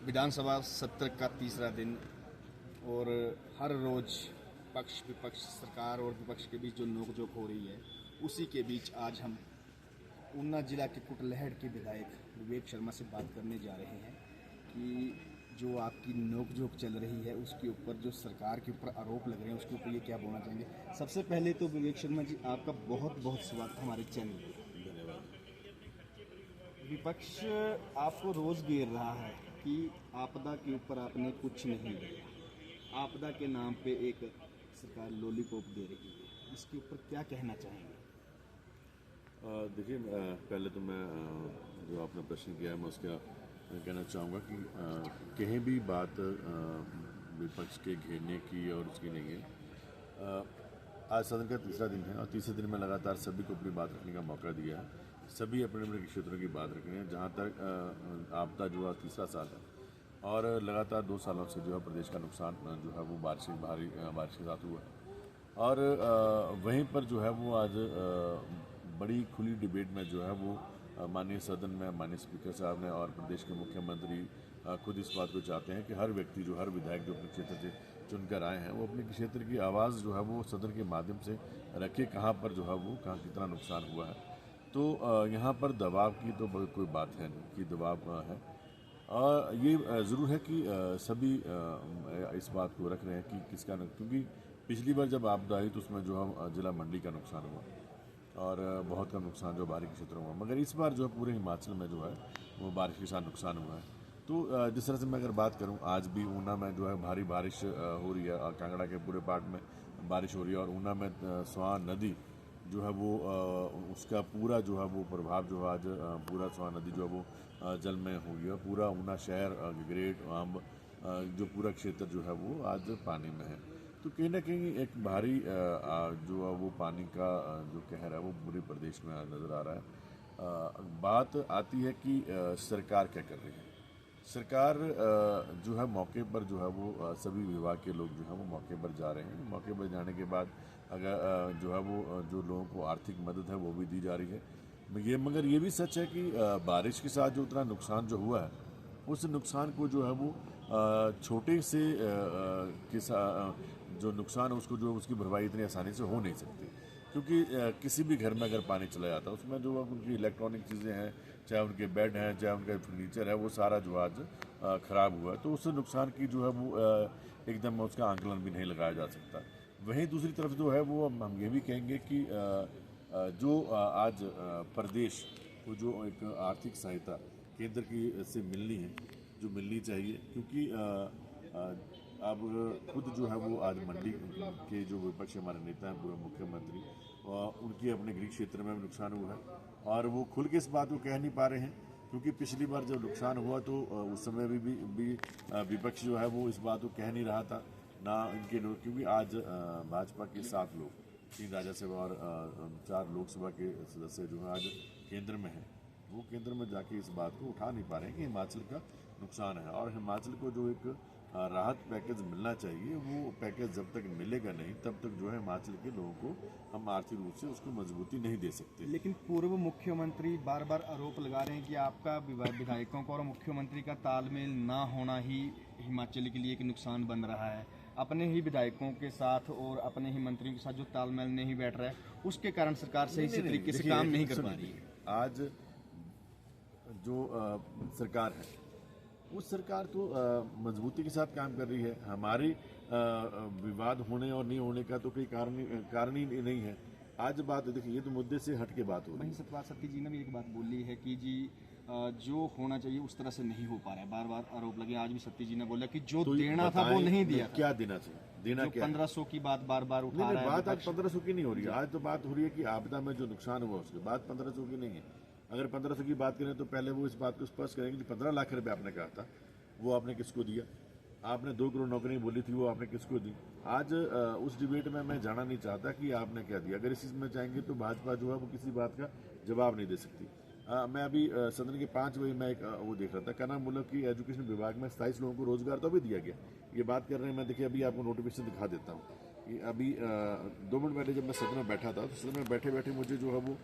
विधानसभा सत्र का तीसरा दिन और हर रोज पक्ष विपक्ष सरकार और विपक्ष के बीच जो नोकझोंक हो रही है, उसी के बीच आज हम ऊना जिला के कुटलैहड़ के विधायक विवेक शर्मा से बात करने जा रहे हैं कि जो आपकी नोकझोंक चल रही है उसके ऊपर, जो सरकार के ऊपर आरोप लग रहे हैं उसके ऊपर ये क्या बोलना चाहेंगे। सबसे पहले तो विवेक शर्मा जी, आपका बहुत बहुत स्वागत हमारे चैनल पर। धन्यवाद। विपक्ष आपको रोज घेर रहा है कि आपदा के ऊपर आपने कुछ नहीं दिया, आपदा के नाम पे एक सरकार लॉलीपॉप दे रही है, इसके ऊपर क्या कहना चाहेंगे। देखिए, पहले तो मैं जो आपने प्रश्न किया है मैं उसका कहना चाहूँगा कि कहीं भी बात विपक्ष के घेरने की और उसकी नहीं है। आज सदन का तीसरा दिन है और तीसरे दिन में लगातार सभी को अपनी बात रखने का मौका दिया है। सभी अपने अपने क्षेत्रों की बात रख रहे हैं। जहाँ तक आपदा जो है तीसरा साल है और लगातार 2 सालों से जो है प्रदेश का नुकसान जो है वो भारी बारिश के साथ हुआ है। और वहीं पर जो है वो आज बड़ी खुली डिबेट में जो है वो माननीय सदन में माननीय स्पीकर साहब ने और प्रदेश के मुख्यमंत्री खुद इस बात को चाहते हैं कि हर व्यक्ति जो हर विधायक जो अपने क्षेत्र से चुनकर आए हैं वो अपने क्षेत्र की आवाज़ जो है वो सदन के माध्यम से रखे, कहाँ पर जो है वो कहाँ कितना नुकसान हुआ है। तो यहाँ पर दबाव की तो कोई बात है नहीं कि दबाव है। और ये ज़रूर है कि सभी इस बात को रख रहे हैं कि किसका, क्योंकि पिछली बार जब आपदा आई तो उसमें जो है जिला मंडी का नुकसान हुआ और बहुत का नुकसान जो बारिश के क्षेत्रों में हुआ, मगर इस बार जो है पूरे हिमाचल में जो है वो बारिश के साथ नुकसान हुआ है। तो जिस तरह से मैं अगर बात करूं, आज भी ऊना में जो है भारी बारिश हो रही है और कांगड़ा के पूरे पार्ट में बारिश हो रही है और ऊना में स्वान नदी जो है वो उसका पूरा जो है वो प्रभाव जो है आज पूरा स्वान नदी जो है वो जल में हो गया। पूरा ऊना शहर ग्रेट आम जो पूरा क्षेत्र जो है वो आज पानी में है। तो कहीं ना कहीं एक भारी जो है वो पानी का जो कहर है वो पूरे प्रदेश में नज़र आ रहा है। बात आती है कि सरकार क्या कर रही है। सरकार जो है मौके पर जो है वो सभी विभाग के लोग जो है वो मौके पर जा रहे हैं। मौके पर जाने के बाद अगर जो है वो जो लोगों को आर्थिक मदद है वो भी दी जा रही है। मगर ये भी सच है कि बारिश के साथ जो उतना नुकसान जो हुआ है उस नुकसान को जो है वो छोटे से जो नुकसान है उसको जो उसकी भरपाई इतनी आसानी से हो नहीं सकती, क्योंकि किसी भी घर में अगर पानी चला जाता है उसमें जो उनकी इलेक्ट्रॉनिक चीज़ें हैं, चाहे उनके बेड हैं, चाहे उनका फर्नीचर है, वो सारा जो आज ख़राब हुआ है। तो उस नुकसान की जो है वो एकदम उसका आंकलन भी नहीं लगाया जा सकता। वहीं दूसरी तरफ जो है वो हम ये भी कहेंगे कि जो आज प्रदेश को जो एक आर्थिक सहायता केंद्र की से मिलनी है, जो मिलनी चाहिए, क्योंकि अब खुद जो है वो आज मंडी के जो विपक्ष हमारे नेता हैं, पूरे मुख्यमंत्री, उनके अपने गृह क्षेत्र में भी नुकसान हुआ है और वो खुल के इस बात को कह नहीं पा रहे हैं, क्योंकि पिछली बार जब नुकसान हुआ तो उस समय भी विपक्ष जो है वो इस बात को कह नहीं रहा था ना इनके लोग, क्योंकि आज भाजपा के 7 लोग, 3 राज्यसभा और 4 लोकसभा के सदस्य जो है आज केंद्र में हैं, वो केंद्र में जाके इस बात को उठा नहीं पा रहे हैं कि हिमाचल का नुकसान है और हिमाचल को जो एक राहत पैकेज मिलना चाहिए, वो पैकेज जब तक मिलेगा नहीं तब तक जो है हिमाचल के लोगों को हम आर्थिक रूप से उसको मजबूती नहीं दे सकते। लेकिन पूर्व मुख्यमंत्री बार बार आरोप लगा रहे हैं कि आपका विधायकों का और मुख्यमंत्री का तालमेल ना होना ही हिमाचल के लिए एक नुकसान बन रहा है। अपने ही विधायकों के साथ और अपने ही मंत्रियों के साथ जो तालमेल नहीं बैठ रहा है, उसके कारण सरकार सही से तरीके से काम नहीं कर पा रही है। आज जो सरकार है उस सरकार तो मजबूती के साथ काम कर रही है। हमारी विवाद होने और नहीं होने का तो कोई कारण ही नहीं है। आज बात देखिए, ये तो मुद्दे से हट के बात हो रही है। सतपाल सत्ती जी ने भी एक बात बोली है कि जी जो होना चाहिए उस तरह से नहीं हो पा रहा है, बार बार आरोप लगे। आज भी सत्ती जी ने बोला कि जो तो देना था वो नहीं दिया। क्या देना चाहिए? देना क्या? 1500 की बात बार बार उठा रहा है। बात आज 1500 की नहीं हो रही है। आज तो बात हो रही है कि आपदा में जो नुकसान हुआ उसके बाद 1500 की नहीं है। अगर 1500 की बात करें तो पहले वो इस बात को स्पष्ट करेंगे कि 15 लाख रुपए आपने कहा था, वो आपने किसको दिया? आपने 2 करोड़ नौकरी बोली थी, वो आपने किसको दी? आज उस डिबेट में मैं जाना नहीं चाहता कि आपने क्या दिया। अगर इस चीज़ में चाहेंगे तो भाजपा जो है वो किसी बात का जवाब नहीं दे सकती। मैं अभी सदन के 5 बजे मैं एक वो देख रहा था, क्या नाम बोला कि एजुकेशन विभाग में 27 लोगों को रोजगार तो अभी दिया गया। ये बात कर रहे हैं, मैं देखिए अभी आपको नोटिफिकेशन दिखा देता हूँ। अभी 2 मिनट पहले जब मैं सदन में बैठा था तो सदन में बैठे बैठे मुझे जो है वो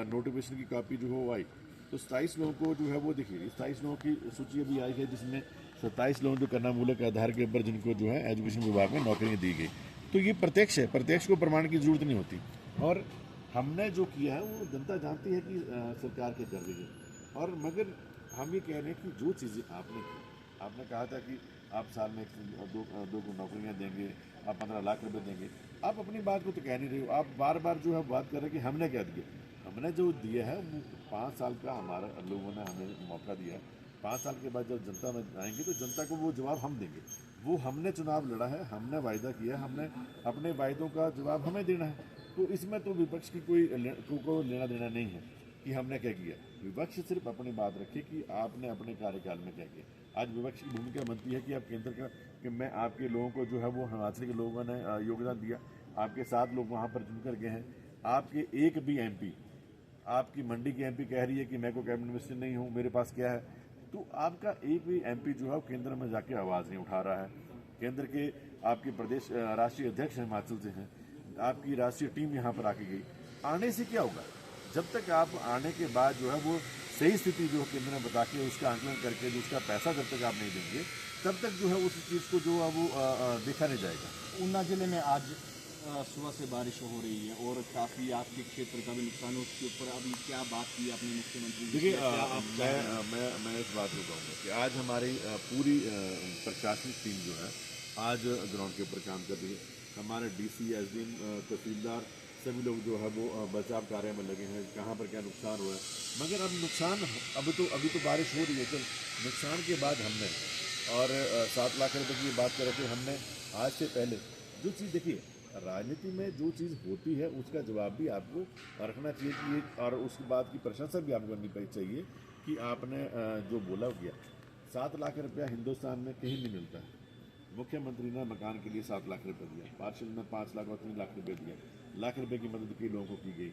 नोटिफिकेशन की कॉपी जो है वो आई। तो 27 लोगों को जो है वो देखिए 27 लोगों की सूची अभी आई है, जिसमें 27 लोगों को करनामूलक आधार के ऊपर जिनको जो है एजुकेशन विभाग में नौकरियाँ दी गई। तो ये प्रत्यक्ष है, प्रत्यक्ष को प्रमाण की जरूरत नहीं होती। और हमने जो किया है वो जनता जानती है कि सरकार क्या कर रही है। और मगर हम ये कह रहे हैं कि जो चीज़ें आपने की, आपने कहा था कि आप साल में दो को नौकरियाँ देंगे, आप 15 लाख रुपए देंगे। आप अपनी बात को तो कह नहीं रहे हो, आप बार बार जो है बात कर रहे हैं कि हमने क्या दिया। हमने जो दिया है वो 5 साल का हमारा लोगों ने हमें मौका दिया है। 5 साल के बाद जब जनता में आएंगे तो जनता को वो जवाब हम देंगे। वो हमने चुनाव लड़ा है, हमने वायदा किया, हमने अपने वायदों का जवाब हमें देना है। तो इसमें तो विपक्ष की कोई लेना देना नहीं है कि हमने क्या किया। विपक्ष सिर्फ अपनी बात रखे कि आपने अपने कार्यकाल में क्या किया। आज विपक्ष की भूमिका बनती है कि आप केंद्र का कि मैं आपके लोगों को जो है वो हिमाचल के लोगों ने योगदान दिया, आपके 7 लोग वहाँ पर चुनकर गए हैं। आपके एक भी एमपी, आपकी मंडी की एमपी कह रही है कि मैं को कैबिनेट मिनिस्टर नहीं हूँ, मेरे पास क्या है। तो आपका एक भी एमपी जो है वो केंद्र में जाके आवाज़ नहीं उठा रहा है। केंद्र के आपके प्रदेश राष्ट्रीय अध्यक्ष हिमाचल से हैं, आपकी राष्ट्रीय टीम यहाँ पर आके गई। आने से क्या होगा? जब तक आप आने के बाद जो है वो सही स्थिति जो केंद्र ने बता के उसका आंकलन करके जो उसका पैसा जब तक आप नहीं देंगे तब तक जो है उस चीज़ को जो है वो देखा नहीं जाएगा। ऊना जिले में आज सुबह से बारिश हो रही है और काफ़ी आपके क्षेत्र का भी नुकसान है, उसके ऊपर अभी क्या बात की आपने मुख्यमंत्री जी से? देखिए, मैं इस बात को कहूँगा कि आज हमारी पूरी प्रशासनिक टीम जो है आज ग्राउंड के ऊपर काम कर रही है। हमारे डीसी, एसडीएम, तहसीलदार सभी लोग जो है वो बचाव कार्य में लगे हैं, कहाँ पर क्या नुकसान हुआ है। मगर अब नुकसान अभी तो बारिश हो रही है, चल नुकसान के बाद हमने और 7 लाख रुपए की बात कर रहे थे हमने। आज से पहले जो चीज़ देखिए, राजनीति में जो चीज़ होती है उसका जवाब भी आपको रखना चाहिए कि ये, और उसके बाद की प्रशंसा भी आपको करनी चाहिए कि आपने जो बोला किया। 7 लाख रुपया हिंदुस्तान में कहीं नहीं मिलता है। मुख्यमंत्री ने मकान के लिए 7 लाख रुपए दिया, पार्षद ने 5 लाख और 3 लाख रुपए दिया, लाख रुपए की मदद कई लोगों को की गई।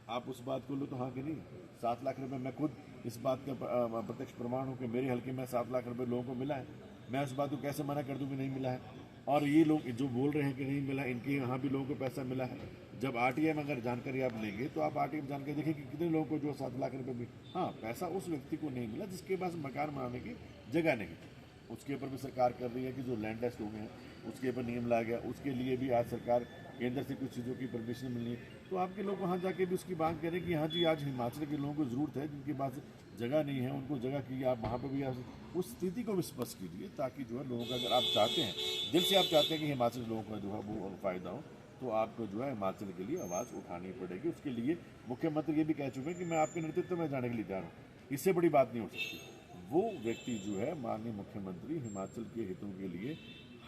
आप उस बात को लो तो हाँ कि नहीं? 7 लाख रुपए, मैं खुद इस बात का प्रत्यक्ष प्रमाण हूँ कि मेरे हल्के में 7 लाख रुपए लोगों को मिला है। मैं उस बात को कैसे मना कर दूँ कि नहीं मिला है? और ये लोग जो बोल रहे हैं कि नहीं मिला, इनके यहाँ भी लोगों को पैसा मिला है। जब आरटीआई में अगर जानकारी आप लेंगे तो आप आरटीआई में जानकारी देखिए कि कितने लोगों को जो 7 लाख रुपए भी, हाँ पैसा उस व्यक्ति को नहीं मिला जिसके पास मकान बनाने की जगह नहीं। उसके ऊपर भी सरकार कर रही है कि जो लैंड टेस्ट हो गए हैं उसके ऊपर नियम लाया गया, उसके लिए भी आज सरकार केंद्र से कुछ चीज़ों की परमिशन मिलनी है। तो आपके लोग वहाँ जाके भी उसकी बात करें कि हाँ जी आज हिमाचल के लोगों को ज़रूरत है, जिनके पास जगह नहीं है उनको जगह की, आप वहाँ पर भी आप उस स्थिति को भी स्पष्ट कीजिए ताकि जो है लोगों का, अगर आप चाहते हैं दिल से आप चाहते हैं कि हिमाचल के लोगों का जो है वो फ़ायदा हो तो आपको जो है हिमाचल के लिए आवाज़ उठानी पड़ेगी। उसके लिए मुख्यमंत्री ये भी कह चुके हैं कि मैं आपके नेतृत्व में जाने के लिए तैयार हूँ। इससे बड़ी बात नहीं हो सकती। वो व्यक्ति जो है माननीय मुख्यमंत्री हिमाचल के हितों के लिए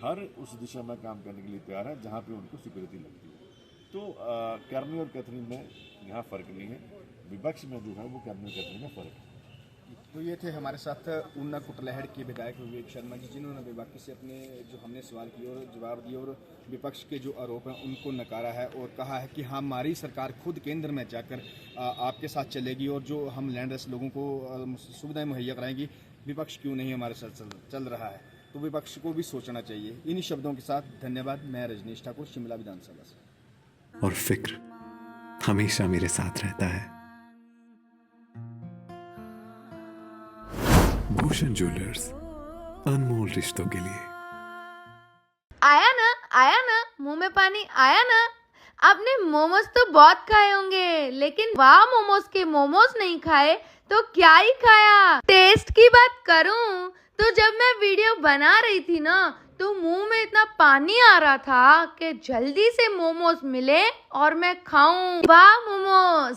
हर उस दिशा में काम करने के लिए तैयार है जहाँ पे उनको सिक्योरिटी लगती है। तो करनी और कथनी में यहाँ फ़र्क नहीं है, विपक्ष में जो है वो करनी और कथनी में फ़र्क है। तो ये थे हमारे साथ ऊना कुटलैहड़ के विधायक विवेक शर्मा जी, जिन्होंने विपक्ष से अपने जो हमने सवाल किए और जवाब दिए और विपक्ष के जो आरोप हैं उनको नकारा है और कहा है कि हमारी सरकार खुद केंद्र में जाकर आपके साथ चलेगी और जो हम लैंडलेस लोगों को सुविधाएं मुहैया कराएंगी, विपक्ष क्यों नहीं हमारे साथ चल रहा है। तो विपक्ष को भी सोचना चाहिए। इन्हीं शब्दों के साथ धन्यवाद। मैं रजनीश ठाकुर, शिमला विधानसभा से। और फिक्र हमेशा मेरे साथ रहता है। भूषण ज्वेलर्स, अनमोल रिश्तों के लिए। आया ना मुंह में पानी आया ना। आपने मोमोज तो बहुत खाए होंगे, लेकिन वाह मोमोज के मोमोज नहीं खाए तो क्या ही खाया। टेस्ट की बात करूं तो जब मैं वीडियो बना रही थी ना तो मुंह में इतना पानी आ रहा था कि जल्दी से मोमोज मिले और मैं खाऊं। वाह मोमोज।